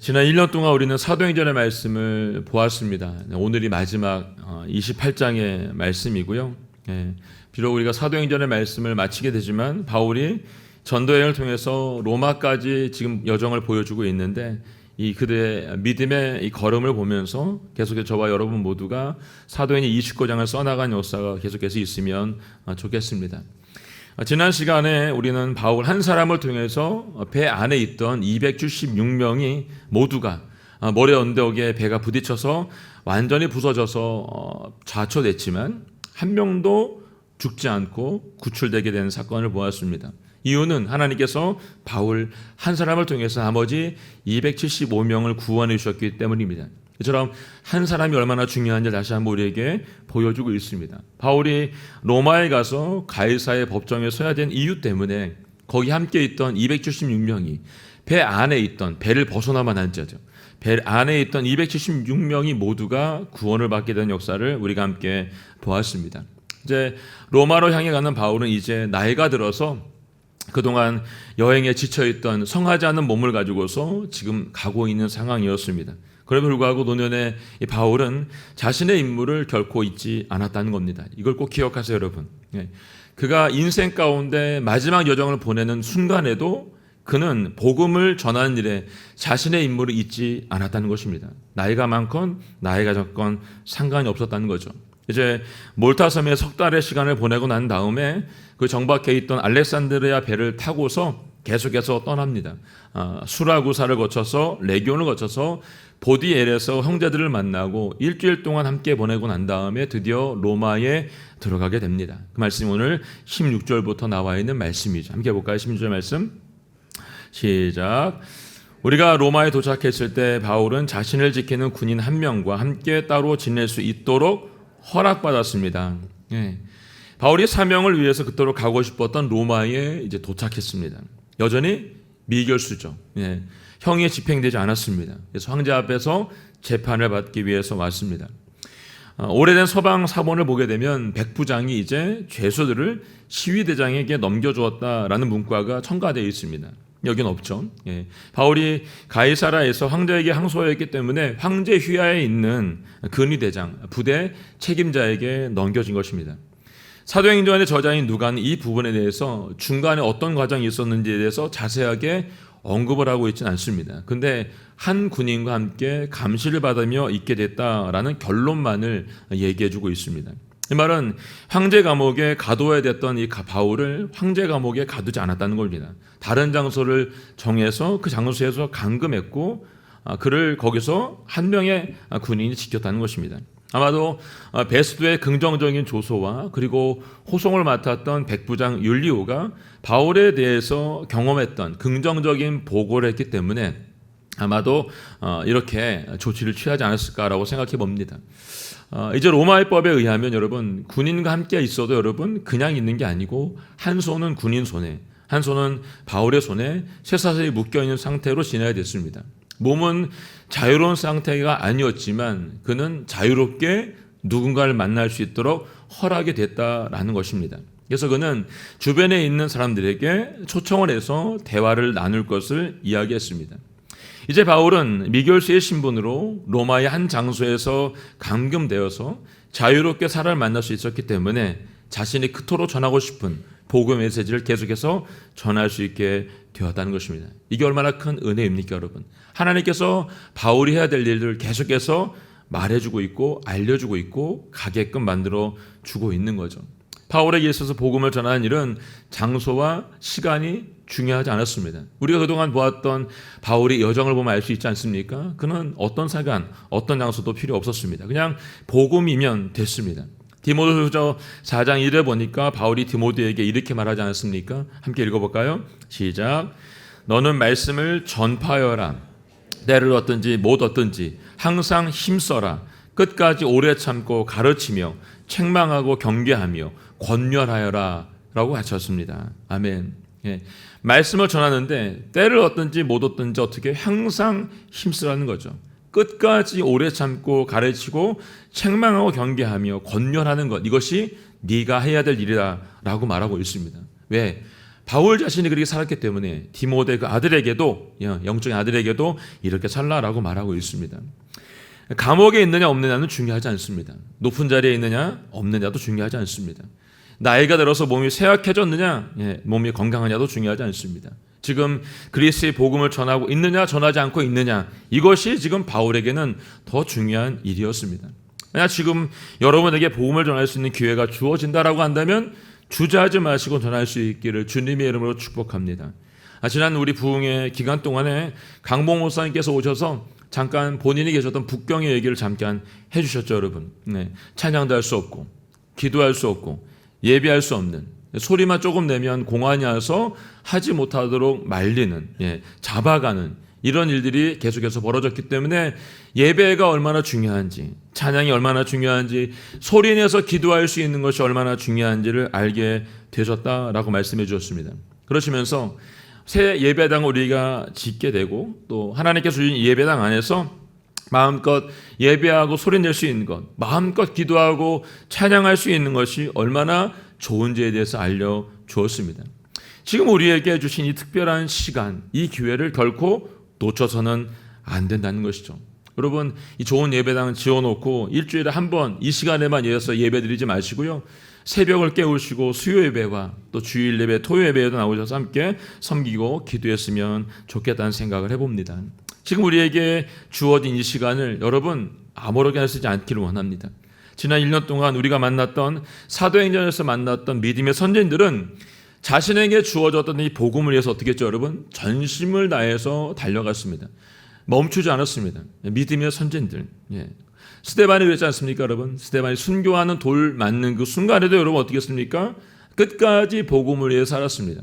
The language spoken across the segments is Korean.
지난 1년 동안 우리는 사도행전의 말씀을 보았습니다. 오늘이 마지막 28장의 말씀이고요. 비록 우리가 사도행전의 말씀을 마치게 되지만 바울이 전도여행을 통해서 로마까지 지금 여정을 보여주고 있는데 이 그들의 믿음의 이 걸음을 보면서 계속해서 저와 여러분 모두가 사도행전 29장을 써나간 역사가 계속해서 있으면 좋겠습니다. 지난 시간에 우리는 바울 한 사람을 통해서 배 안에 있던 276명이 모두가 모래 언덕에 배가 부딪혀서 완전히 부서져서 좌초됐지만 한 명도 죽지 않고 구출되게 된 사건을 보았습니다. 이유는 하나님께서 바울 한 사람을 통해서 나머지 275명을 구원해 주셨기 때문입니다. 이처럼 한 사람이 얼마나 중요한지 다시 한번 우리에게 보여주고 있습니다. 바울이 로마에 가서 가이사의 법정에 서야 된 이유 때문에 거기 함께 있던 276명이 배 안에 있던 배를 벗어나만 한 자죠. 배 안에 있던 276명이 모두가 구원을 받게 된 역사를 우리가 함께 보았습니다. 이제 로마로 향해 가는 바울은 이제 나이가 들어서 그동안 여행에 지쳐있던 성하지 않은 몸을 가지고서 지금 가고 있는 상황이었습니다. 그럼에도 불구하고 노년의 바울은 자신의 임무를 결코 잊지 않았다는 겁니다. 이걸 꼭 기억하세요, 여러분. 그가 인생 가운데 마지막 여정을 보내는 순간에도 그는 복음을 전하는 일에 자신의 임무를 잊지 않았다는 것입니다. 나이가 많건 나이가 적건 상관이 없었다는 거죠. 이제 몰타 섬에 석 달의 시간을 보내고 난 다음에 그 정박해 있던 알렉산드리아 배를 타고서 계속해서 떠납니다. 수라구사를 거쳐서 레기온을 거쳐서 보디엘에서 형제들을 만나고 일주일 동안 함께 보내고 난 다음에 드디어 로마에 들어가게 됩니다. 그 말씀이 오늘 16절부터 나와 있는 말씀이죠. 함께 볼까요? 16절 말씀 시작. 우리가 로마에 도착했을 때 바울은 자신을 지키는 군인 한 명과 함께 따로 지낼 수 있도록 허락받았습니다. 바울이 사명을 위해서 그토록 가고 싶었던 로마에 이제 도착했습니다. 여전히 미결수죠. 형이 집행되지 않았습니다. 그래서 황제 앞에서 재판을 받기 위해서 왔습니다. 오래된 서방 사본을 보게 되면 백부장이 이제 죄수들을 시위대장에게 넘겨주었다라는 문과가 첨가되어 있습니다. 여긴 없죠. 바울이 가이사라에서 황제에게 항소했기 때문에 황제 휘하에 있는 근위대장, 부대 책임자에게 넘겨진 것입니다. 사도행전의 저자인 누가는 이 부분에 대해서 중간에 어떤 과정이 있었는지에 대해서 자세하게 언급을 하고 있지는 않습니다. 근데 한 군인과 함께 감시를 받으며 있게 됐다라는 결론만을 얘기해주고 있습니다. 이 말은 황제 감옥에 가둬야 됐던 이 바울을 황제 감옥에 가두지 않았다는 겁니다. 다른 장소를 정해서 그 장소에서 감금했고 그를 거기서 한 명의 군인이 지켰다는 것입니다. 아마도 베스도의 긍정적인 조소와 그리고 호송을 맡았던 백부장 율리오가 바울에 대해서 경험했던 긍정적인 보고를 했기 때문에 아마도 이렇게 조치를 취하지 않았을까라고 생각해 봅니다. 이제 로마법에 의하면 여러분 군인과 함께 있어도 여러분 그냥 있는 게 아니고 한 손은 군인 손에 한 손은 바울의 손에 쇠사슬이 묶여있는 상태로 지내야 됐습니다. 몸은 자유로운 상태가 아니었지만 그는 자유롭게 누군가를 만날 수 있도록 허락이 됐다라는 것입니다. 그래서 그는 주변에 있는 사람들에게 초청을 해서 대화를 나눌 것을 이야기했습니다. 이제 바울은 미결수의 신분으로 로마의 한 장소에서 감금되어서 자유롭게 사람을 만날 수 있었기 때문에 자신이 그토록 전하고 싶은 복음 메시지를 계속해서 전할 수 있게 되었다는 것입니다. 이게 얼마나 큰 은혜입니까, 여러분? 하나님께서 바울이 해야 될 일들을 계속해서 말해주고 있고 알려주고 있고 가게끔 만들어주고 있는 거죠. 바울에게 있어서 복음을 전하는 일은 장소와 시간이 중요하지 않았습니다. 우리가 그동안 보았던 바울의 여정을 보면 알 수 있지 않습니까? 그는 어떤 시간, 어떤 장소도 필요 없었습니다. 그냥 복음이면 됐습니다. 디모데후서 4장 1에 보니까 바울이 디모데에게 이렇게 말하지 않았습니까? 함께 읽어볼까요? 시작. 너는 말씀을 전파하여라. 때를 얻든지 못 얻든지 항상 힘써라. 끝까지 오래 참고 가르치며 책망하고 경계하며 권면하여라 라고 하셨습니다. 아멘. 말씀을 전하는데 때를 얻든지 못 얻든지 어떻게 항상 힘쓰라는 거죠. 끝까지 오래 참고 가르치고 책망하고 경계하며 권면하는 것, 이것이 네가 해야 될 일이다 라고 말하고 있습니다. 왜? 바울 자신이 그렇게 살았기 때문에 디모데 그 아들에게도, 영적인 아들에게도 이렇게 살라라고 말하고 있습니다. 감옥에 있느냐 없느냐는 중요하지 않습니다. 높은 자리에 있느냐 없느냐도 중요하지 않습니다. 나이가 들어서 몸이 쇠약해졌느냐, 몸이 건강하냐도 중요하지 않습니다. 지금 그리스의 복음을 전하고 있느냐 전하지 않고 있느냐, 이것이 지금 바울에게는 더 중요한 일이었습니다. 만약 지금 여러분에게 복음을 전할 수 있는 기회가 주어진다라고 한다면 주저하지 마시고 전할 수 있기를 주님의 이름으로 축복합니다. 지난 우리 부흥회 기간 동안에 강봉 목사님께서 오셔서 잠깐 본인이 계셨던 북경의 얘기를 잠깐 해주셨죠, 여러분. 찬양도 할 수 없고 기도할 수 없고 예배할 수 없는, 소리만 조금 내면 공안이 와서 하지 못하도록 말리는, 잡아가는 이런 일들이 계속해서 벌어졌기 때문에 예배가 얼마나 중요한지, 찬양이 얼마나 중요한지, 소리내서 기도할 수 있는 것이 얼마나 중요한지를 알게 되셨다라고 말씀해 주셨습니다. 그러시면서 새 예배당을 우리가 짓게 되고 또 하나님께서 주신 예배당 안에서 마음껏 예배하고 소리낼 수 있는 것, 마음껏 기도하고 찬양할 수 있는 것이 얼마나 좋은지에 대해서 알려주었습니다. 지금 우리에게 주신 이 특별한 시간, 이 기회를 결코 놓쳐서는 안 된다는 것이죠. 여러분, 이 좋은 예배당 지어놓고 일주일에 한 번 이 시간에만 이어서 예배 드리지 마시고요. 새벽을 깨우시고 수요 예배와 또 주일 예배, 토요 예배에도 나오셔서 함께 섬기고 기도했으면 좋겠다는 생각을 해봅니다. 지금 우리에게 주어진 이 시간을 여러분 아무렇게나 쓰지 않기를 원합니다. 지난 1년 동안 우리가 만났던 사도행전에서 만났던 믿음의 선진들은 자신에게 주어졌던 이 복음을 위해서 어떻게 했죠, 여러분? 전심을 다해서 달려갔습니다. 멈추지 않았습니다. 믿음의 선진들. 스데반이 그랬지 않습니까, 여러분? 스데반이 순교하는 돌 맞는 그 순간에도 여러분 어떻게 했습니까? 끝까지 복음을 위해 살았습니다.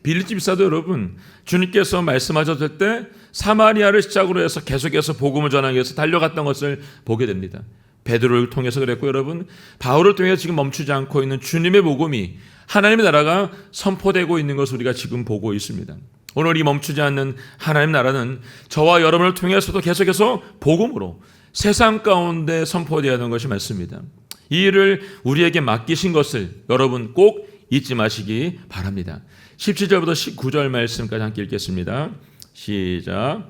빌립 집사도 여러분, 주님께서 말씀하셨을 때 사마리아를 시작으로 해서 계속해서 복음을 전하기 위해서 달려갔던 것을 보게 됩니다. 베드로를 통해서 그랬고, 여러분 바울을 통해서 지금 멈추지 않고 있는 주님의 복음이, 하나님의 나라가 선포되고 있는 것을 우리가 지금 보고 있습니다. 오늘 이 멈추지 않는 하나님 나라는 저와 여러분을 통해서도 계속해서 복음으로 세상 가운데 선포되어야 하는 것이 맞습니다. 이 일을 우리에게 맡기신 것을 여러분 꼭 잊지 마시기 바랍니다. 17절부터 19절 말씀까지 함께 읽겠습니다. 시작.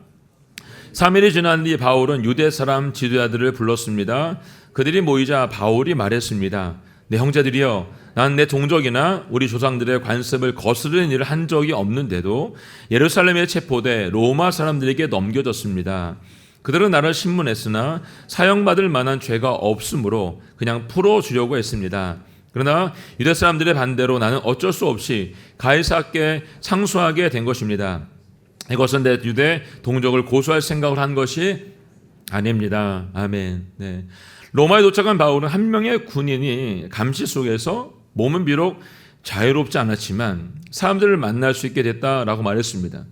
3일이 지난 뒤 바울은 유대 사람 지도자들을 불렀습니다. 그들이 모이자 바울이 말했습니다. 내 형제들이여, 난 내 동족이나 우리 조상들의 관습을 거스르는 일을 한 적이 없는데도 예루살렘에 체포돼 로마 사람들에게 넘겨졌습니다. 그들은 나를 신문했으나 사형받을 만한 죄가 없으므로 그냥 풀어주려고 했습니다. 그러나 유대 사람들의 반대로 나는 어쩔 수 없이 가이사께 상소하게 된 것입니다. 이것은 내 유대 동족을 고소할 생각을 한 것이 아닙니다. 아멘. 로마에 도착한 바울은 한 명의 군인이 감시 속에서 몸은 비록 자유롭지 않았지만 사람들을 만날 수 있게 됐다라고 말했습니다.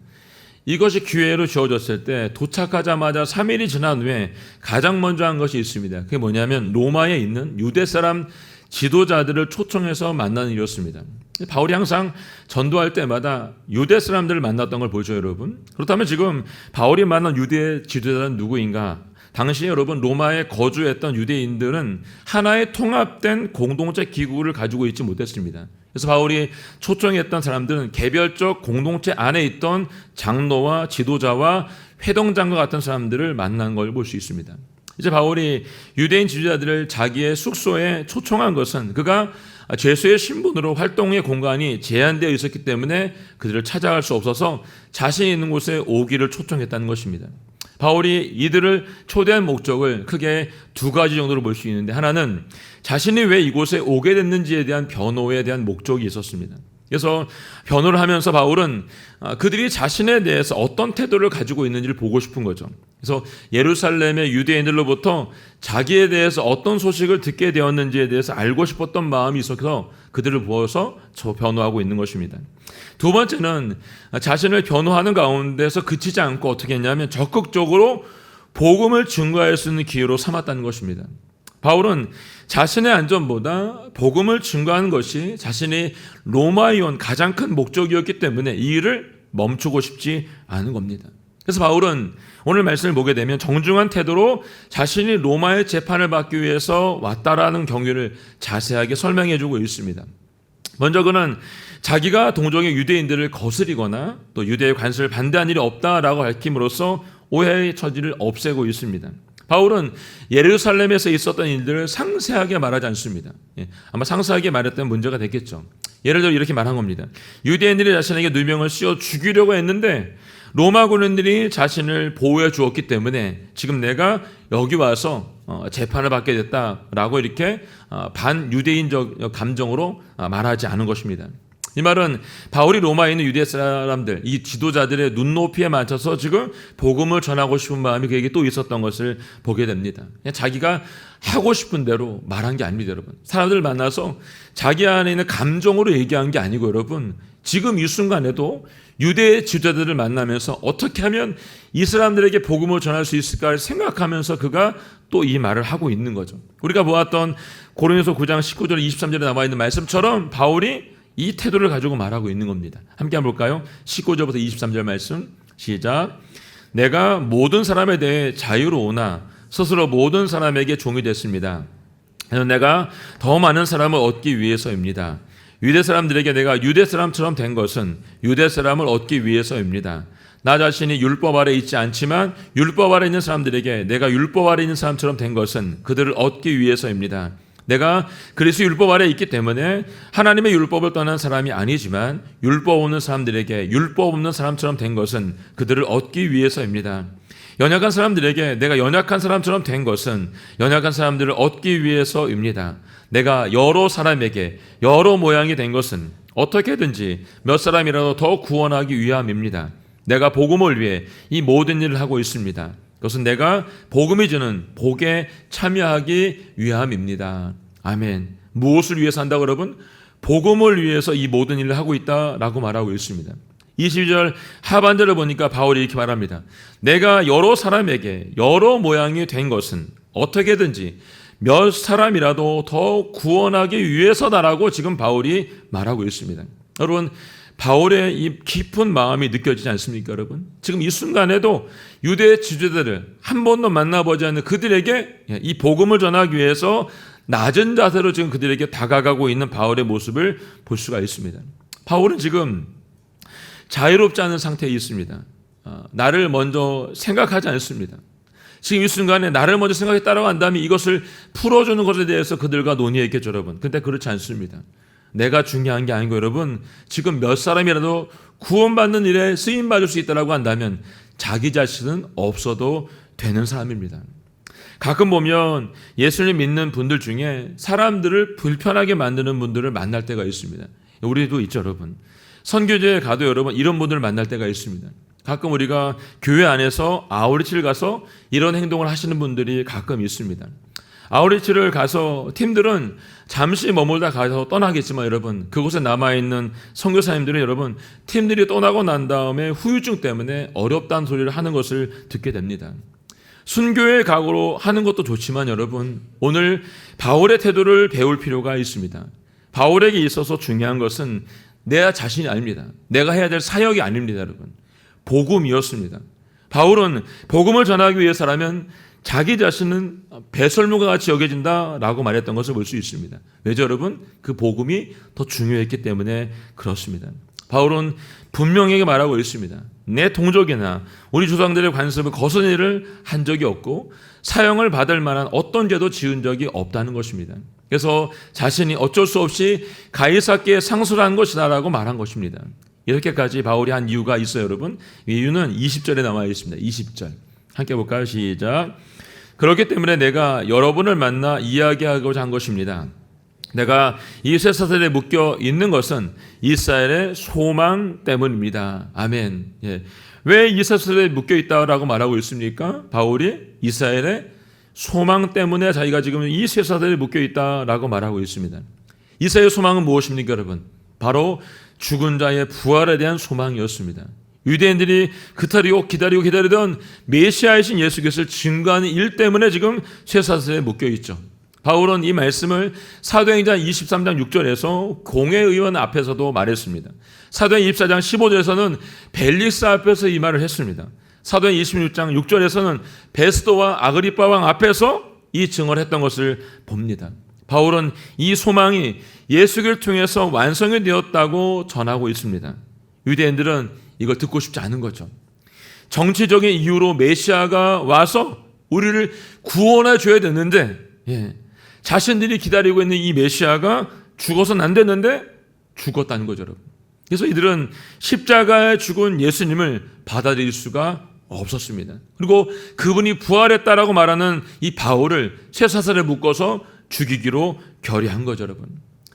이것이 기회로 주어졌을 때 도착하자마자 3일이 지난 후에 가장 먼저 한 것이 있습니다. 그게 뭐냐면 로마에 있는 유대 사람 지도자들을 초청해서 만나는 일이었습니다. 바울이 항상 전도할 때마다 유대 사람들을 만났던 걸 보죠, 여러분. 그렇다면 지금 바울이 만난 유대 지도자는 누구인가? 당시 여러분 로마에 거주했던 유대인들은 하나의 통합된 공동체 기구를 가지고 있지 못했습니다. 그래서 바울이 초청했던 사람들은 개별적 공동체 안에 있던 장로와 지도자와 회동장과 같은 사람들을 만난 걸 볼 수 있습니다. 이제 바울이 유대인 지도자들을 자기의 숙소에 초청한 것은 그가 죄수의 신분으로 활동의 공간이 제한되어 있었기 때문에 그들을 찾아갈 수 없어서 자신이 있는 곳에 오기를 초청했다는 것입니다. 바울이 이들을 초대한 목적을 크게 두 가지 정도로 볼 수 있는데, 하나는 자신이 왜 이곳에 오게 됐는지에 대한 변호에 대한 목적이 있었습니다. 그래서 변호를 하면서 바울은 그들이 자신에 대해서 어떤 태도를 가지고 있는지를 보고 싶은 거죠. 그래서 예루살렘의 유대인들로부터 자기에 대해서 어떤 소식을 듣게 되었는지에 대해서 알고 싶었던 마음이 있어서 그들을 보아서 변호하고 있는 것입니다. 두 번째는 자신을 변호하는 가운데서 그치지 않고 어떻게 했냐면 적극적으로 복음을 증거할 수 있는 기회로 삼았다는 것입니다. 바울은 자신의 안전보다 복음을 증거하는 것이 자신이 로마에 온 가장 큰 목적이었기 때문에 이 일을 멈추고 싶지 않은 겁니다. 그래서 바울은 오늘 말씀을 보게 되면 정중한 태도로 자신이 로마의 재판을 받기 위해서 왔다라는 경위를 자세하게 설명해 주고 있습니다. 먼저 그는 자기가 동족의 유대인들을 거스리거나 또 유대의 관습을 반대한 일이 없다라고 밝힘으로써 오해의 처지를 없애고 있습니다. 바울은 예루살렘에서 있었던 일들을 상세하게 말하지 않습니다. 아마 상세하게 말했던 문제가 됐겠죠. 예를 들어 이렇게 말한 겁니다. 유대인들이 자신에게 누명을 씌워 죽이려고 했는데 로마 군인들이 자신을 보호해 주었기 때문에 지금 내가 여기 와서 재판을 받게 됐다라고 이렇게 반유대인적 감정으로 말하지 않은 것입니다. 이 말은 바울이 로마에 있는 유대 사람들, 이 지도자들의 눈높이에 맞춰서 지금 복음을 전하고 싶은 마음이 그에게 또 있었던 것을 보게 됩니다. 그냥 자기가 하고 싶은 대로 말한 게 아닙니다, 여러분. 사람들을 만나서 자기 안에 있는 감정으로 얘기한 게 아니고, 여러분, 지금 이 순간에도 유대 지도자들을 만나면서 어떻게 하면 이 사람들에게 복음을 전할 수 있을까를 생각하면서 그가 또 이 말을 하고 있는 거죠. 우리가 보았던 고린도서 9장 19절 23절에 나와 있는 말씀처럼 바울이 이 태도를 가지고 말하고 있는 겁니다. 함께 한번 볼까요? 19절부터 23절 말씀 시작. 내가 모든 사람에 대해 자유로우나 스스로 모든 사람에게 종이 됐습니다. 내가 더 많은 사람을 얻기 위해서입니다. 유대 사람들에게 내가 유대 사람처럼 된 것은 유대 사람을 얻기 위해서입니다. 나 자신이 율법 아래 있지 않지만 율법 아래 있는 사람들에게 내가 율법 아래 있는 사람처럼 된 것은 그들을 얻기 위해서입니다. 내가 그리스도 율법 아래 있기 때문에 하나님의 율법을 떠난 사람이 아니지만 율법 없는 사람들에게 율법 없는 사람처럼 된 것은 그들을 얻기 위해서입니다. 연약한 사람들에게 내가 연약한 사람처럼 된 것은 연약한 사람들을 얻기 위해서입니다. 내가 여러 사람에게 여러 모양이 된 것은 어떻게든지 몇 사람이라도 더 구원하기 위함입니다. 내가 복음을 위해 이 모든 일을 하고 있습니다. 그것은 내가 복음이 주는 복에 참여하기 위함입니다. 아멘. 무엇을 위해서 한다고 여러분? 복음을 위해서 이 모든 일을 하고 있다라고 말하고 있습니다. 22절 하반절을 보니까 바울이 이렇게 말합니다. 내가 여러 사람에게 여러 모양이 된 것은 어떻게든지 몇 사람이라도 더 구원하기 위해서다라고 지금 바울이 말하고 있습니다. 여러분, 바울의 이 깊은 마음이 느껴지지 않습니까, 여러분? 지금 이 순간에도 유대 지도자들을 한 번도 만나보지 않는 그들에게 이 복음을 전하기 위해서 낮은 자세로 지금 그들에게 다가가고 있는 바울의 모습을 볼 수가 있습니다. 바울은 지금 자유롭지 않은 상태에 있습니다. 나를 먼저 생각하지 않습니다. 지금 이 순간에 나를 먼저 생각해 따라간다면 이것을 풀어주는 것에 대해서 그들과 논의했겠죠, 여러분. 근데 그렇지 않습니다. 내가 중요한 게 아니고 여러분, 지금 몇 사람이라도 구원받는 일에 쓰임받을 수 있다고 한다면 자기 자신은 없어도 되는 사람입니다. 가끔 보면 예수님 믿는 분들 중에 사람들을 불편하게 만드는 분들을 만날 때가 있습니다. 우리도 있죠, 여러분. 선교제에 가도 여러분 이런 분들을 만날 때가 있습니다. 가끔 우리가 교회 안에서 아우리치를 가서 이런 행동을 하시는 분들이 가끔 있습니다. 아우리치를 가서 팀들은 잠시 머물다 가서 떠나겠지만 여러분, 그곳에 남아있는 선교사님들은 여러분, 팀들이 떠나고 난 다음에 후유증 때문에 어렵다는 소리를 하는 것을 듣게 됩니다. 순교의 각오로 하는 것도 좋지만 여러분, 오늘 바울의 태도를 배울 필요가 있습니다. 바울에게 있어서 중요한 것은 내 자신이 아닙니다. 내가 해야 될 사역이 아닙니다, 여러분. 복음이었습니다. 바울은 복음을 전하기 위해서라면 자기 자신은 배설물과 같이 여겨진다라고 말했던 것을 볼 수 있습니다. 왜죠, 여러분? 그 복음이 더 중요했기 때문에 그렇습니다. 바울은 분명하게 말하고 있습니다. 내 동족이나 우리 조상들의 관습을 거스른 일을 한 적이 없고 사형을 받을 만한 어떤 죄도 지은 적이 없다는 것입니다. 그래서 자신이 어쩔 수 없이 가이사께 상소를 한 것이다라고 말한 것입니다. 이렇게까지 바울이 한 이유가 있어요, 여러분. 이유는 20절에 나와 있습니다. 20절. 함께 볼까요? 시작. 그렇기 때문에 내가 여러분을 만나 이야기하고자 한 것입니다. 내가 이 쇠사슬에 묶여 있는 것은 이스라엘의 소망 때문입니다. 아멘. 예. 왜 이 쇠사슬에 묶여 있다라고 말하고 있습니까? 바울이 이스라엘의 소망 때문에 자기가 지금 이 쇠사슬에 묶여 있다라고 말하고 있습니다. 이스라엘의 소망은 무엇입니까, 여러분? 바로 죽은 자의 부활에 대한 소망이었습니다. 유대인들이 기다리고 기다리던 메시아이신 예수 그리스도를 증거하는 일 때문에 지금 쇠사슬에 묶여 있죠. 바울은 이 말씀을 사도행전 23장 6절에서 공회의원 앞에서도 말했습니다. 사도행 24장 15절에서는 벨릭스 앞에서 이 말을 했습니다. 사도행 26장 6절에서는 베스도와 아그리파 왕 앞에서 이 증언을 했던 것을 봅니다. 바울은 이 소망이 예수를 통해서 완성이 되었다고 전하고 있습니다. 유대인들은 이걸 듣고 싶지 않은 거죠. 정치적인 이유로 메시아가 와서 우리를 구원해 줘야 되는데 자신들이 기다리고 있는 이 메시아가 죽어서는 안 됐는데 죽었다는 거죠, 여러분. 그래서 이들은 십자가에 죽은 예수님을 받아들일 수가 없었습니다. 그리고 그분이 부활했다라고 말하는 이 바울을 쇠사슬에 묶어서 죽이기로 결의한 거죠, 여러분.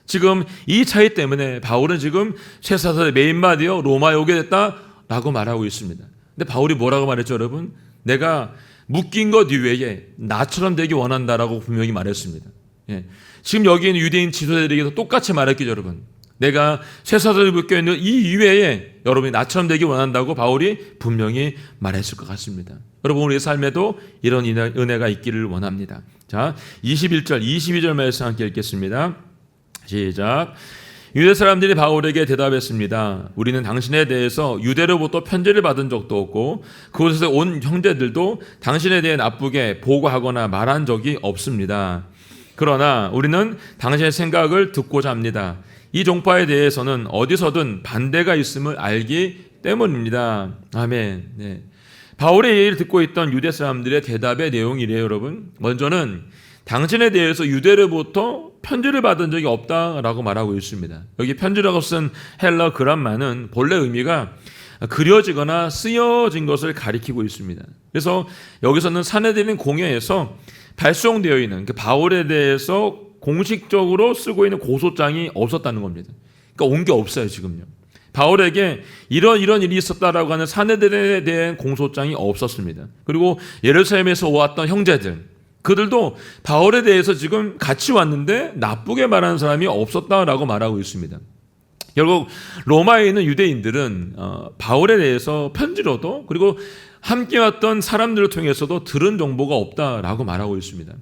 지금 이 차이 때문에 바울은 지금 쇠사슬에 매인마되어 로마에 오게 됐다라고 말하고 있습니다. 근데 바울이 뭐라고 말했죠, 여러분? 내가 묶인 것 이외에 나처럼 되기 원한다라고 분명히 말했습니다. 지금 여기 있는 유대인 지도자들에게도 똑같이 말했겠죠, 여러분. 내가 쇠사슬에 묶여 있는 이 이외에 여러분이 나처럼 되기 원한다고 바울이 분명히 말했을 것 같습니다. 여러분, 우리의 삶에도 이런 은혜가 있기를 원합니다. 자, 21절, 22절 말씀 함께 읽겠습니다. 시작. 유대 사람들이 바울에게 대답했습니다. 우리는 당신에 대해서 유대로부터 편지를 받은 적도 없고 그곳에서 온 형제들도 당신에 대해 나쁘게 보고하거나 말한 적이 없습니다. 그러나 우리는 당신의 생각을 듣고자 합니다. 이 종파에 대해서는 어디서든 반대가 있음을 알기 때문입니다. 아멘. 바울의 얘기를 듣고 있던 유대 사람들의 대답의 내용이래요, 여러분. 먼저는 당신에 대해서 유대로부터 편지를 받은 적이 없다라고 말하고 있습니다. 여기 편지라고 쓴 헬라 그람마는 본래 의미가 그려지거나 쓰여진 것을 가리키고 있습니다. 그래서 여기서는 사내들인 공회에서 발송되어 있는 바울에 대해서 공식적으로 쓰고 있는 고소장이 없었다는 겁니다. 그러니까 온 게 없어요, 지금요. 바울에게 이런 일이 있었다라고 하는 사내들에 대한 공소장이 없었습니다. 그리고 예루살렘에서 왔던 형제들, 그들도 바울에 대해서 지금 같이 왔는데 나쁘게 말하는 사람이 없었다라고 말하고 있습니다. 결국 로마에 있는 유대인들은 바울에 대해서 편지로도 그리고 함께 왔던 사람들을 통해서도 들은 정보가 없다라고 말하고 있습니다.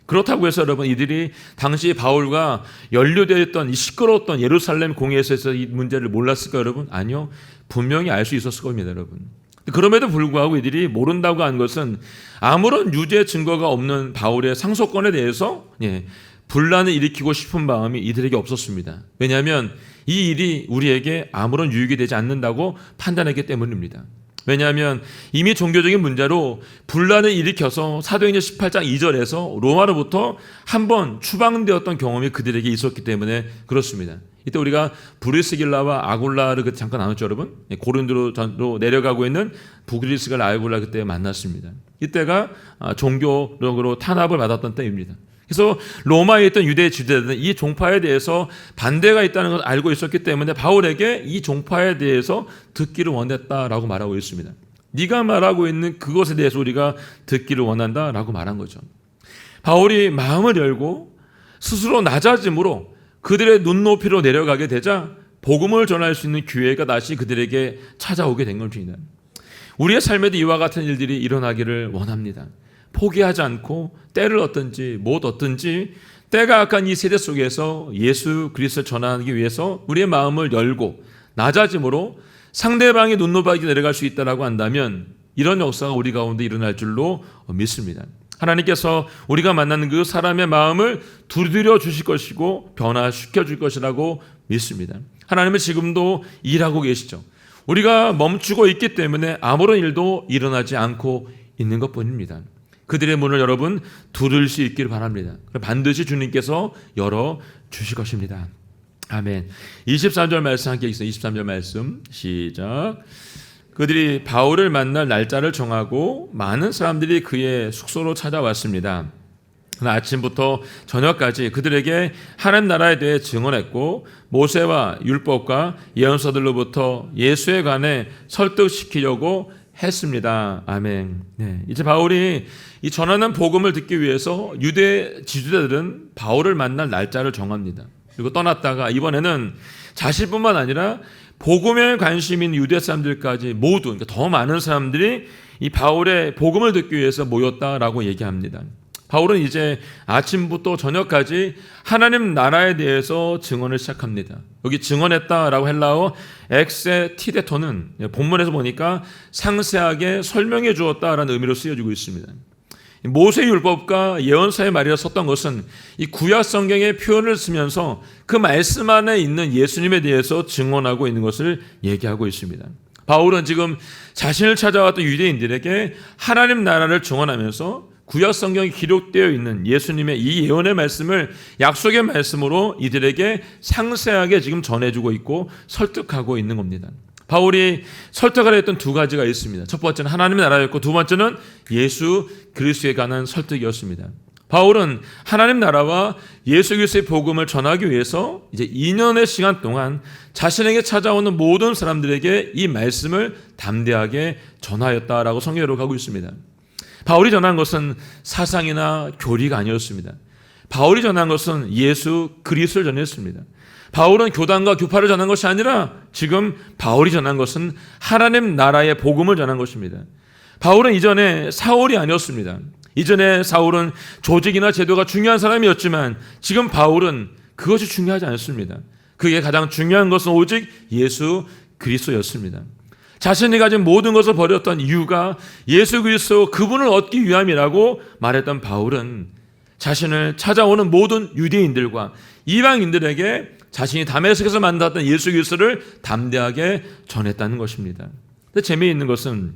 그렇다고 해서 여러분, 이들이 당시 바울과 연루되어 있던 이 시끄러웠던 예루살렘 공회에서 이 문제를 몰랐을까요, 여러분? 아니요. 분명히 알 수 있었을 겁니다, 여러분. 그럼에도 불구하고 이들이 모른다고 한 것은 아무런 유죄 증거가 없는 바울의 상속권에 대해서 분란을 일으키고 싶은 마음이 이들에게 없었습니다. 왜냐하면 이 일이 우리에게 아무런 유익이 되지 않는다고 판단했기 때문입니다. 왜냐하면 이미 종교적인 문제로 분란을 일으켜서 사도행전 18장 2절에서 로마로부터 한번 추방되었던 경험이 그들에게 있었기 때문에 그렇습니다. 이때 우리가 브리스길라와 아굴라를 잠깐 나눴죠, 여러분. 고린도로 내려가고 있는 브리스길라 아굴라 그때 만났습니다. 이때가 종교적으로 탄압을 받았던 때입니다. 그래서 로마에 있던 유대 지도자들은 이 종파에 대해서 반대가 있다는 것을 알고 있었기 때문에 바울에게 이 종파에 대해서 듣기를 원했다라고 말하고 있습니다. 네가 말하고 있는 그것에 대해서 우리가 듣기를 원한다라고 말한 거죠. 바울이 마음을 열고 스스로 낮아짐으로 그들의 눈높이로 내려가게 되자 복음을 전할 수 있는 기회가 다시 그들에게 찾아오게 된 것입니다. 우리의 삶에도 이와 같은 일들이 일어나기를 원합니다. 포기하지 않고 때를 얻든지 못 얻든지 때가 악한 이 세대 속에서 예수 그리스도를 전하기 위해서 우리의 마음을 열고 낮아짐으로 상대방의 눈높이에 내려갈 수 있다고 한다면 이런 역사가 우리 가운데 일어날 줄로 믿습니다. 하나님께서 우리가 만나는 그 사람의 마음을 두드려 주실 것이고 변화시켜 줄 것이라고 믿습니다. 하나님은 지금도 일하고 계시죠. 우리가 멈추고 있기 때문에 아무런 일도 일어나지 않고 있는 것뿐입니다. 그들의 문을 여러분 두드릴 수 있기를 바랍니다. 반드시 주님께서 열어주실 것입니다. 아멘. 23절 말씀 함께 읽겠습니다. 23절 말씀 시작. 그들이 바울을 만날 날짜를 정하고 많은 사람들이 그의 숙소로 찾아왔습니다. 아침부터 저녁까지 그들에게 하나님 나라에 대해 증언했고 모세와 율법과 예언서들로부터 예수에 관해 설득시키려고 했습니다. 아멘. 이제 바울이 이 전하는 복음을 듣기 위해서 유대 지도자들은 바울을 만날 날짜를 정합니다. 그리고 떠났다가 이번에는 자신뿐만 아니라 복음에 관심 있는 유대 사람들까지 모두, 그러니까 더 많은 사람들이 이 바울의 복음을 듣기 위해서 모였다라고 얘기합니다. 바울은 이제 아침부터 저녁까지 하나님 나라에 대해서 증언을 시작합니다. 여기 증언했다라고 헬라어 엑세티데토는 본문에서 보니까 상세하게 설명해 주었다라는 의미로 쓰여지고 있습니다. 모세의 율법과 예언서의 말이라 썼던 것은 이 구약 성경의 표현을 쓰면서 그 말씀 안에 있는 예수님에 대해서 증언하고 있는 것을 얘기하고 있습니다. 바울은 지금 자신을 찾아왔던 유대인들에게 하나님 나라를 증언하면서 구약 성경에 기록되어 있는 예수님의 이 예언의 말씀을 약속의 말씀으로 이들에게 상세하게 지금 전해주고 있고 설득하고 있는 겁니다. 바울이 설득하려 했던 두 가지가 있습니다. 첫 번째는 하나님의 나라였고 두 번째는 예수 그리스도에 관한 설득이었습니다. 바울은 하나님 나라와 예수 그리스도의 복음을 전하기 위해서 이제 2년의 시간 동안 자신에게 찾아오는 모든 사람들에게 이 말씀을 담대하게 전하였다라고 성경에 기록하고 있습니다. 바울이 전한 것은 사상이나 교리가 아니었습니다. 바울이 전한 것은 예수 그리스도를 전했습니다. 바울은 교단과 규파를 전한 것이 아니라 지금 바울이 전한 것은 하나님 나라의 복음을 전한 것입니다. 바울은 이전에 사울이 아니었습니다. 이전에 사울은 조직이나 제도가 중요한 사람이었지만 지금 바울은 그것이 중요하지 않습니다. 그게 가장 중요한 것은 오직 예수 그리스도였습니다. 자신이 가진 모든 것을 버렸던 이유가 예수 그리스도 그분을 얻기 위함이라고 말했던 바울은 자신을 찾아오는 모든 유대인들과 이방인들에게 자신이 다메섹에서 만났던 예수 그리스도를 담대하게 전했다는 것입니다. 근데 재미있는 것은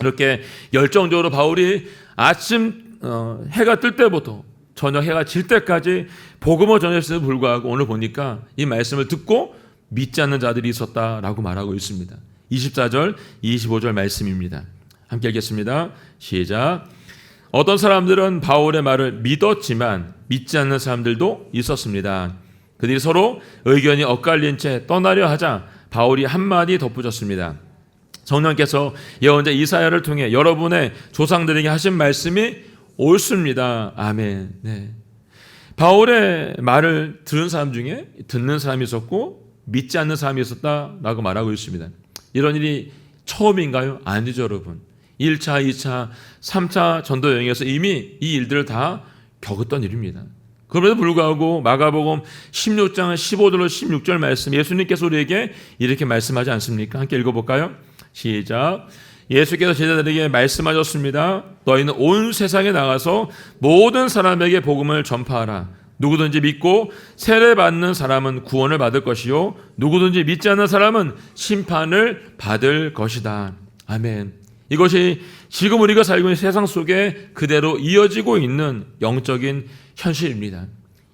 이렇게 열정적으로 바울이 아침 해가 뜰 때부터 저녁 해가 질 때까지 복음을 전했음에도 불구하고 오늘 보니까 이 말씀을 듣고 믿지 않는 자들이 있었다라고 말하고 있습니다. 24절, 25절 말씀입니다. 함께 읽겠습니다. 시작. 어떤 사람들은 바울의 말을 믿었지만 믿지 않는 사람들도 있었습니다. 그들이 서로 의견이 엇갈린 채 떠나려 하자 바울이 한마디 덧붙였습니다. 성령께서 예언자 이사야를 통해 여러분의 조상들에게 하신 말씀이 옳습니다. 아멘. 네. 바울의 말을 들은 사람 중에 듣는 사람이 있었고 믿지 않는 사람이 있었다라고 말하고 있습니다. 이런 일이 처음인가요? 아니죠, 여러분. 1차, 2차, 3차 전도 여행에서 이미 이 일들을 다 겪었던 일입니다. 그럼에도 불구하고 마가복음 16장 15절로 16절 말씀 예수님께서 우리에게 이렇게 말씀하지 않습니까? 함께 읽어볼까요? 시작. 예수께서 제자들에게 말씀하셨습니다. 너희는 온 세상에 나가서 모든 사람에게 복음을 전파하라. 누구든지 믿고 세례받는 사람은 구원을 받을 것이요 누구든지 믿지 않는 사람은 심판을 받을 것이다. 아멘. 이것이 지금 우리가 살고 있는 세상 속에 그대로 이어지고 있는 영적인 현실입니다.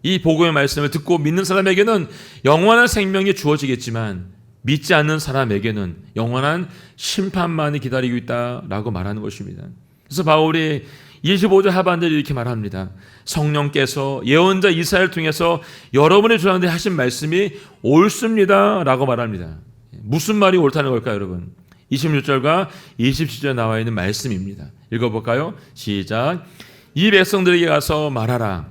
이 복음의 말씀을 듣고 믿는 사람에게는 영원한 생명이 주어지겠지만 믿지 않는 사람에게는 영원한 심판만이 기다리고 있다라고 말하는 것입니다. 그래서 바울이 25절 하반절에 이렇게 말합니다. 성령께서 예언자 이사야를 통해서 여러분의 조상들이 하신 말씀이 옳습니다 라고 말합니다. 무슨 말이 옳다는 걸까요, 여러분? 26절과 27절에 나와 있는 말씀입니다. 읽어볼까요? 시작. 이 백성들에게 가서 말하라.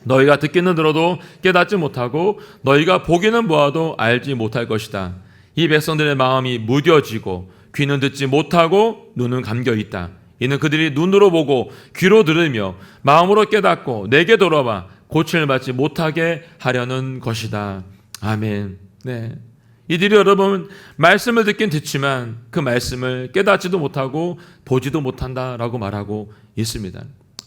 너희가 듣기는 들어도 깨닫지 못하고 너희가 보기는 보아도 알지 못할 것이다. 이 백성들의 마음이 무뎌지고 귀는 듣지 못하고 눈은 감겨 있다. 이는 그들이 눈으로 보고 귀로 들으며 마음으로 깨닫고 내게 돌아와 고침을 받지 못하게 하려는 것이다. 아멘. 네. 이들이 여러분 말씀을 듣긴 듣지만 그 말씀을 깨닫지도 못하고 보지도 못한다라고 말하고 있습니다.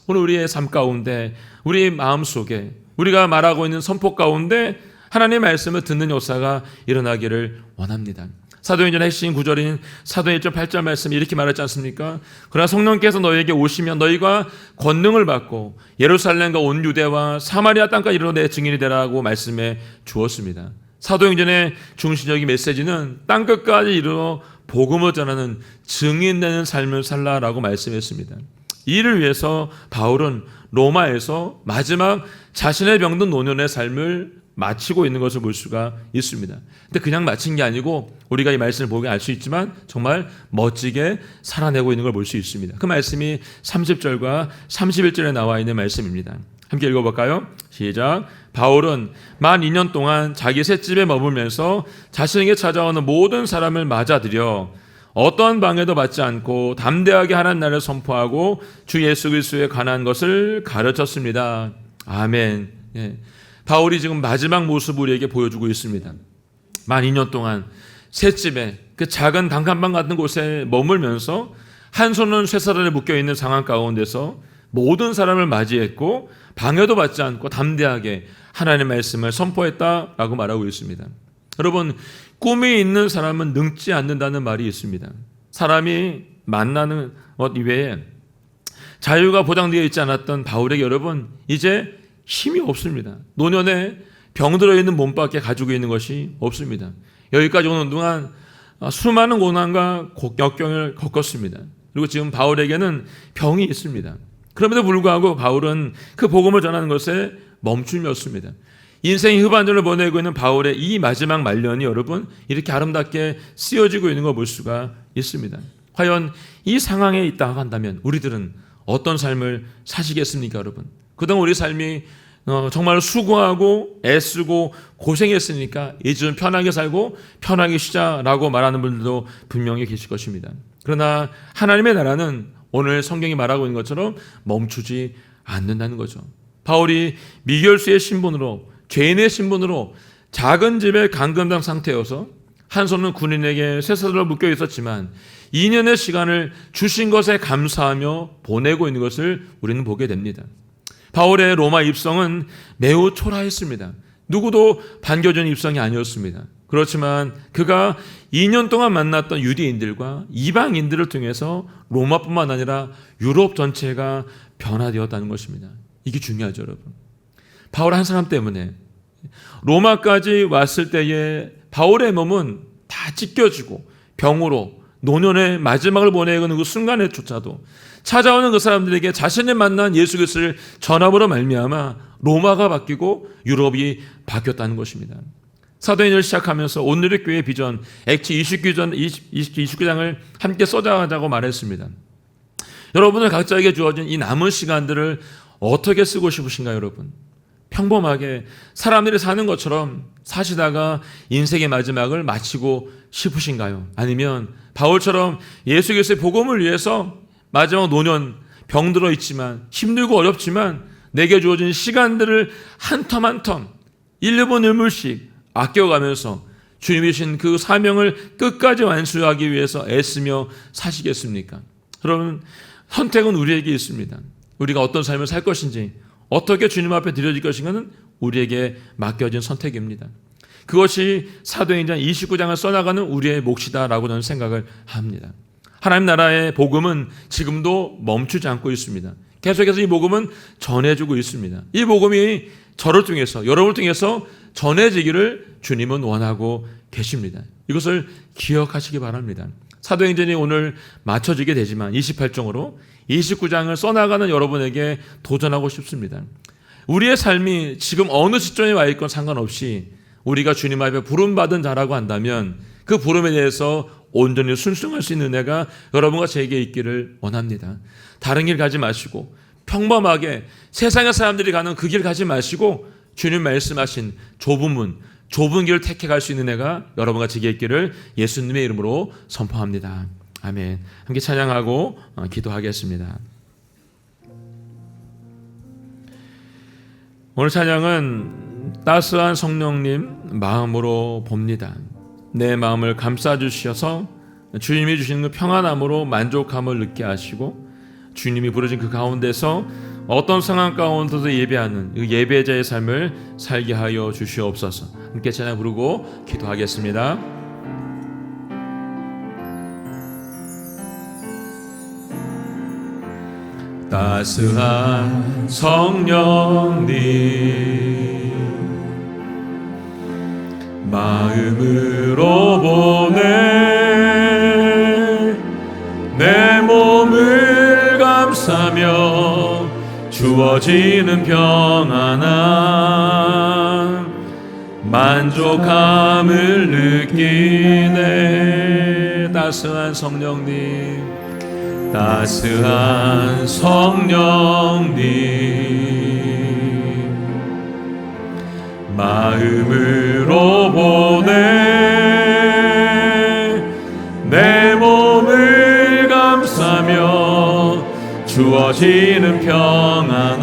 오늘 우리의 삶 가운데 우리 마음 속에 우리가 말하고 있는 선포 가운데 하나님의 말씀을 듣는 역사가 일어나기를 원합니다. 사도행전의 핵심 구절인 사도행 1절 8절 말씀이 이렇게 말하지 않습니까? 그러나 성령께서 너희에게 오시면 너희가 권능을 받고 예루살렘과 온 유대와 사마리아 땅까지 이르러 내 증인이 되라고 말씀해 주었습니다. 사도행전의 중심적인 메시지는 땅끝까지 이르러 복음을 전하는 증인되는 삶을 살라라고 말씀했습니다. 이를 위해서 바울은 로마에서 마지막 자신의 병든 노년의 삶을 마치고 있는 것을 볼 수가 있습니다. 근데 그냥 마친 게 아니고 우리가 이 말씀을 보게 알 수 있지만 정말 멋지게 살아내고 있는 걸 볼 수 있습니다. 그 말씀이 30절과 31절에 나와 있는 말씀입니다. 함께 읽어볼까요? 시작. 바울은 만 2년 동안 자기 셋집에 머물면서 자신에게 찾아오는 모든 사람을 맞아들여 어떠한 방해도 받지 않고 담대하게 하나님 나라를 선포하고 주 예수 그리스도에 관한 것을 가르쳤습니다. 아멘. 예. 바울이 지금 마지막 모습을 우리에게 보여주고 있습니다. 만 2년 동안 셋집에 그 작은 단칸방 같은 곳에 머물면서 한 손은 쇠사슬에 묶여있는 상황 가운데서 모든 사람을 맞이했고 방해도 받지 않고 담대하게 하나님의 말씀을 선포했다라고 말하고 있습니다. 여러분, 꿈이 있는 사람은 늙지 않는다는 말이 있습니다. 사람이 만나는 것 이외에 자유가 보장되어 있지 않았던 바울에게 여러분 이제 힘이 없습니다. 노년에 병들어 있는 몸밖에 가지고 있는 것이 없습니다. 여기까지 오는 동안 수많은 고난과 역경을 겪었습니다. 그리고 지금 바울에게는 병이 있습니다. 그럼에도 불구하고 바울은 그 복음을 전하는 것에 멈춤이 없습니다. 인생의 후반전을 보내고 있는 바울의 이 마지막 말년이 여러분 이렇게 아름답게 쓰여지고 있는 걸 볼 수가 있습니다. 과연 이 상황에 있다 한다면 우리들은 어떤 삶을 사시겠습니까, 여러분? 그동안 우리 삶이 정말 수고하고 애쓰고 고생했으니까 이제 좀 편하게 살고 편하게 쉬자라고 말하는 분들도 분명히 계실 것입니다. 그러나 하나님의 나라는 오늘 성경이 말하고 있는 것처럼 멈추지 않는다는 거죠. 바울이 미결수의 신분으로 죄인의 신분으로 작은 집의 감금당 상태여서 한 손은 군인에게 쇠사슬로 묶여 있었지만 2년의 시간을 주신 것에 감사하며 보내고 있는 것을 우리는 보게 됩니다. 바울의 로마 입성은 매우 초라했습니다. 누구도 반겨준 입성이 아니었습니다. 그렇지만 그가 2년 동안 만났던 유대인들과 이방인들을 통해서 로마뿐만 아니라 유럽 전체가 변화되었다는 것입니다. 이게 중요하죠, 여러분. 바울 한 사람 때문에 로마까지 왔을 때에 바울의 몸은 다 찢겨지고 병으로 노년의 마지막을 보내는 그 순간에조차도 찾아오는 그 사람들에게 자신이 만난 예수 그리스도를 전함으로 말미암아 로마가 바뀌고 유럽이 바뀌었다는 것입니다. 사도행전을 시작하면서 오늘의 교회 비전 액치 29장을 함께 써자고 말했습니다. 여러분을 각자에게 주어진 이 남은 시간들을 어떻게 쓰고 싶으신가요, 여러분? 평범하게 사람들이 사는 것처럼 사시다가 인생의 마지막을 마치고 싶으신가요? 아니면 바울처럼 예수 그리스도의 복음을 위해서 마지막 노년 병들어 있지만 힘들고 어렵지만 내게 주어진 시간들을 한 텀 한 텀 1분 1분씩 아껴가면서 주님이 주신 그 사명을 끝까지 완수하기 위해서 애쓰며 사시겠습니까? 여러분, 선택은 우리에게 있습니다. 우리가 어떤 삶을 살 것인지 어떻게 주님 앞에 드려질 것인가는 우리에게 맡겨진 선택입니다. 그것이 사도행전 29장을 써나가는 우리의 몫이다라고 저는 생각을 합니다. 하나님 나라의 복음은 지금도 멈추지 않고 있습니다. 계속해서 이 복음은 전해주고 있습니다. 이 복음이 저를 통해서 여러분을 통해서 전해지기를 주님은 원하고 계십니다. 이것을 기억하시기 바랍니다. 사도행전이 오늘 맞춰지게 되지만 28장으로 29장을 써나가는 여러분에게 도전하고 싶습니다. 우리의 삶이 지금 어느 시점에 와 있건 상관없이 우리가 주님 앞에 부름받은 자라고 한다면 그 부름에 대해서 온전히 순종할 수 있는 은혜가 여러분과 제게 있기를 원합니다. 다른 길 가지 마시고 평범하게 세상의 사람들이 가는 그 길 가지 마시고 주님 말씀하신 좁은 문, 좁은 길을 택해 갈 수 있는 은혜가 여러분과 제게 있기를 예수님의 이름으로 선포합니다. 아멘. 함께 찬양하고 기도하겠습니다. 오늘 찬양은 따스한 성령님 마음으로 봅니다. 내 마음을 감싸주셔서 주님이 주시는 그 평안함으로 만족함을 느끼게 하시고 주님이 부르신 그 가운데서 어떤 상황 가운데서 예배하는 그 예배자의 삶을 살게 하여 주시옵소서. 함께 찬양 부르고 기도하겠습니다. 따스한 성령님 마음으로 보내 내 몸을 감싸며 주어지는 평안함 만족함을 느끼네. 따스한 성령님 따스한 성령님 마음으로 보내 내 몸을 감싸며 주어지는 평안함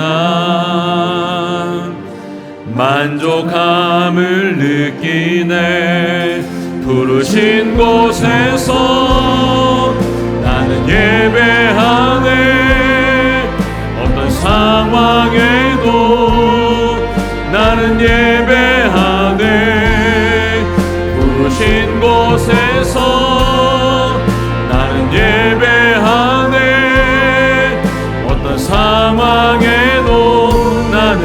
만족함을 느끼네. 부르신 곳에서 나는 예배하네. 어떤 상황에도 나는 예배하네. 부르신 곳에서 나는 예배하네. 어떤 상황에도 나는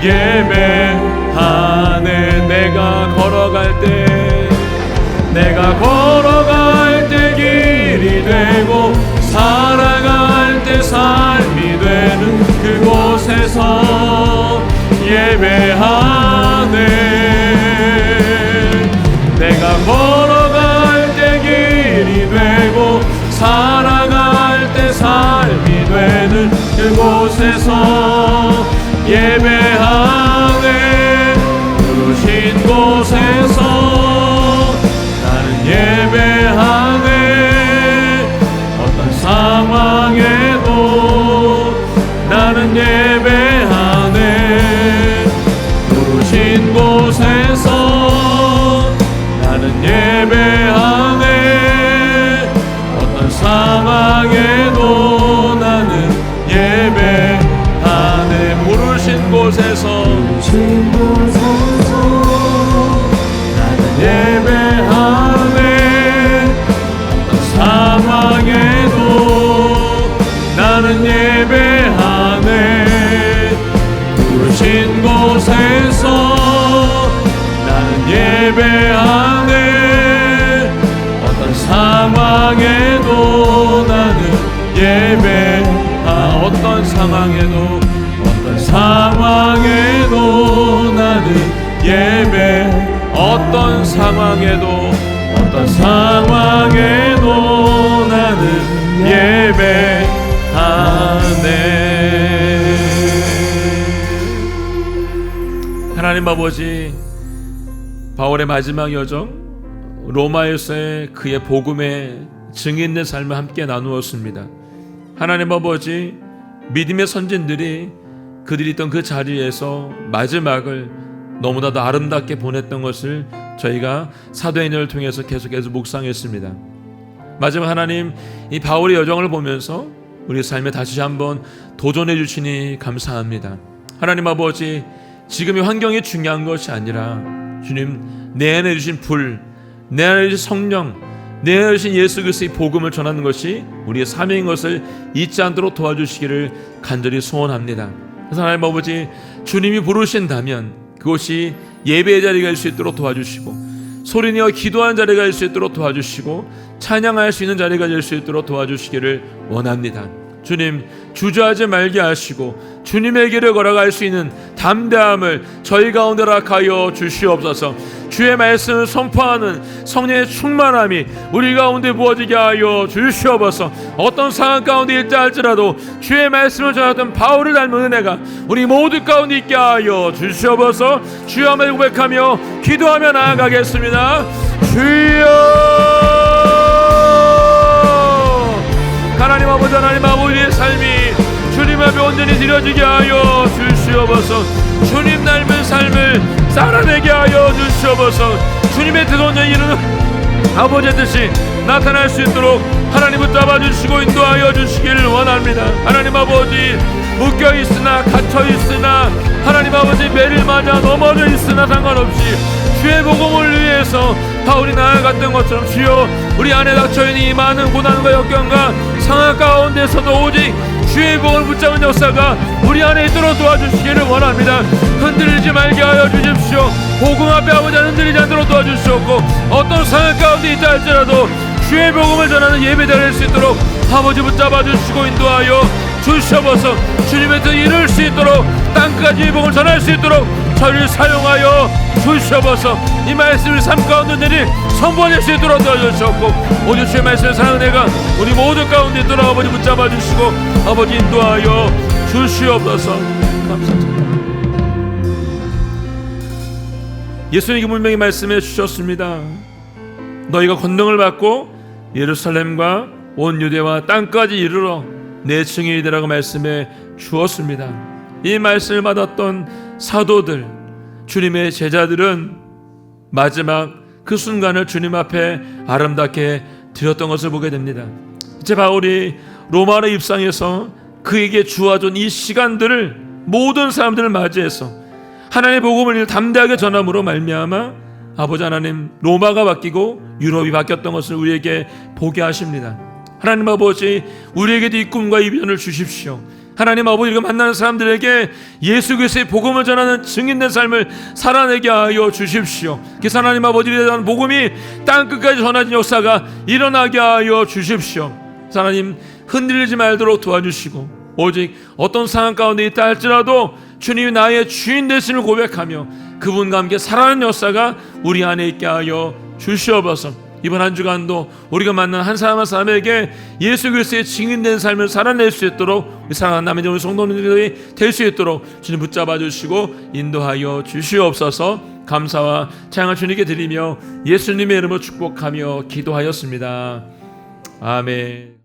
예배하네. 내가 걸어갈 때 길이 되고 살아갈 때 삶이 되는 그곳에서 예배하네. 내가 걸어갈 때 길이 되고 살아갈 때 삶이 되는 그곳에서 예배하네. 부르신 곳에서 나는 예배하네. 어떤 상황에도 나는 예배하네. 부르신 곳에서 나는 예배하네. 어떤 상황에도 나는 예배하네. 부르신 곳에서 나는 예배하네. 어떤 상황에도 나는 예배하네. 부르신 곳에서 나는 예배하네. 어떤 상황에도 나는 어떤 상황에도 나는 어떤 상황에도 나는 예배하네. 하나님 아버지, 바울의 마지막 여정 로마에서의 그의 복음의 증인된 삶을 함께 나누었습니다. 하나님 아버지, 믿음의 선진들이 그들이 있던 그 자리에서 마지막을 너무나도 아름답게 보냈던 것을 저희가 사도행전을 통해서 계속해서 묵상했습니다. 마지막 하나님, 이 바울의 여정을 보면서 우리 삶에 다시 한번 도전해 주시니 감사합니다. 하나님 아버지, 지금의 환경이 중요한 것이 아니라 주님 내 안에 주신 불, 내 안에 주신 성령, 내 안에 주신 예수 그리스도의 복음을 전하는 것이 우리의 사명인 것을 잊지 않도록 도와주시기를 간절히 소원합니다. 그래서 하나님 아버지, 주님이 부르신다면 그것이 예배의 자리가 될 수 있도록 도와주시고, 소리내어 기도하는 자리가 될 수 있도록 도와주시고, 찬양할 수 있는 자리가 될 수 있도록 도와주시기를 원합니다. 주님, 주저하지 말게 하시고 주님의 길을 걸어갈 수 있는 담대함을 저희 가운데 허락하여 주시옵소서. 주의 말씀을 선포하는 성령의 충만함이 우리 가운데 부어지게 하여 주시옵소서. 어떤 상황 가운데 있다 할지라도 주의 말씀을 전하던 바울을 닮은 은혜가 우리 모두 가운데 있게 하여 주시옵소서. 주여 함을 고백하며 기도하며 나아가겠습니다. 주여, 하나님 아버지, 하나님 아버지의 삶이 주님 앞에 온전히 드려지게 하여 주시옵소서. 주님 닮은 삶을 살아내게 하여 주시옵소서. 주님의 뜻 온전히 이루는 아버지의 뜻이 나타날 수 있도록 하나님 붙잡아주시고 인도하여 주시기를 원합니다. 하나님 아버지, 묶여있으나 갇혀있으나 하나님 아버지, 매를 맞아 넘어져 있으나 상관없이 주의 복음을 위해서 바울이 나아갔던 것처럼 주여, 우리 안에 닥쳐있는 이 많은 고난과 역경과 상황 가운데서도 오직 주의 복음을 붙잡은 역사가 우리 안에 있도록 도와주시기를 원합니다. 흔들리지 말게 하여 주십시오. 복음 앞에 아버지 흔들리지 않도록 도와주시옵고, 어떤 상황 가운데 있다 할지라도 주의 복음을 전하는 예배자가 될 수 있도록 아버지 붙잡아 주시고 인도하여 주시옵소서. 주님의 뜻 이룰 수 있도록, 땅까지 복음을 전할 수 있도록 저희를 사용하여 주시옵소서. 이 말씀을 삶 가운데 내리 선포할 수 있도록 도와주시옵고, 오직 주의 말씀의 사랑의 은혜가 우리 모두 가운데 있도록 아버지 붙잡아 주시고 아버지 인도하여 주시옵소서. 감사합니다. 예수님이 분명히 말씀해 주셨습니다. 너희가 권능을 받고 예루살렘과 온 유대와 땅까지 이르러 내 증인이 되라고 말씀해 주었습니다. 이 말씀을 받았던 사도들, 주님의 제자들은 마지막 그 순간을 주님 앞에 아름답게 드렸던 것을 보게 됩니다. 이제 바울이 로마로 입성해서 그에게 주어진 이 시간들을 모든 사람들을 맞이해서 하나님의 복음을 담대하게 전함으로 말미암아 아버지 하나님, 로마가 바뀌고 유럽이 바뀌었던 것을 우리에게 보게 하십니다. 하나님 아버지, 우리에게도 이 꿈과 이 비전을 주십시오. 하나님 아버지가 만나는 사람들에게 예수 그리스도의 복음을 전하는 증인된 삶을 살아내게 하여 주십시오. 그래서 하나님 아버지에 대한 복음이 땅끝까지 전하는 역사가 일어나게 하여 주십시오. 하나님, 흔들리지 말도록 도와주시고, 오직 어떤 상황 가운데 있다 할지라도 주님이 나의 주인 되심을 고백하며 그분과 함께 살아가는 역사가 우리 안에 있게 하여 주시옵소서. 이번 한 주간도 우리가 만난 한 사람 한 사람에게 예수 그리스도의 증인된 삶을 살아낼 수 있도록 우리 사랑하는 남의 우리 성도님들이 될 수 있도록 주님 붙잡아 주시고 인도하여 주시옵소서. 감사와 찬양을 주님께 드리며 예수님의 이름으로 축복하며 기도하였습니다. 아멘.